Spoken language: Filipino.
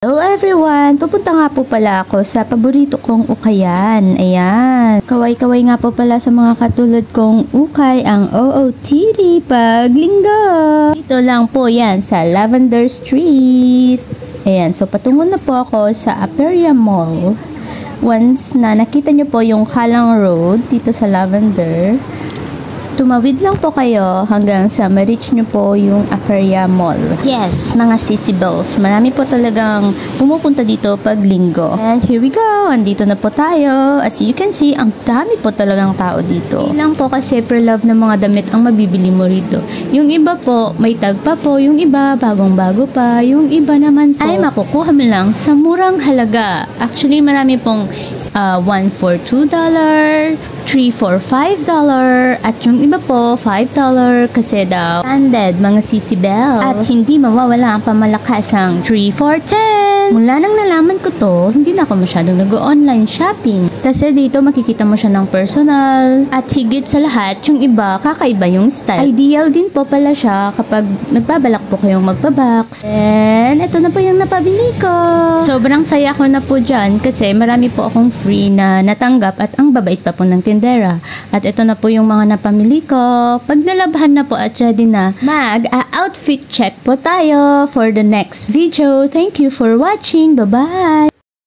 Hello everyone! Pupunta nga po pala ako sa paborito kong ukayan. Ayan. Kaway-kaway nga po pala sa mga katulad kong ukay ang OOTD pag linggo. Dito lang po yan sa Lavender Street. Ayan. So patungo na po ako sa Aperia Mall. Once na nakita nyo po yung Kalang Road dito sa Lavender, tumawid lang po kayo hanggang sa ma-reach nyo po yung Aperia Mall. Yes, mga sissy bells. Marami po talagang pumupunta dito pag linggo. And here we go. Andito na po tayo. As you can see, ang dami po talagang tao dito. Ilang po kasi per love ng mga damit ang mabibili mo rito. Yung iba po, may tag pa po. Yung iba, bagong-bago pa. Yung iba naman po, ay makukuha mo lang sa murang halaga. Actually, marami pong 1 for $2, 3 for $5, at yung iba po, $5 kasi daw standard, mga sissy bells. At hindi mawawala ang pamalakasang 3 for $10. Mula nang nalaman ko to, hindi na ako masyadong nag-online shopping. Kasi dito makikita mo siya ng personal. At higit sa lahat, yung iba, kakaiba yung style. Ideal din po pala siya kapag nagbabalak po kayong magbabox. And ito na po yung napabili ko. Sobrang saya ko na po dyan kasi marami po akong free na natanggap at ang babait pa po ng tindera. At ito na po yung mga napamili ko. Pag nalabhan na po at ready na, mag-outfit check po tayo for the next video. Thank you for watching. Bye-bye!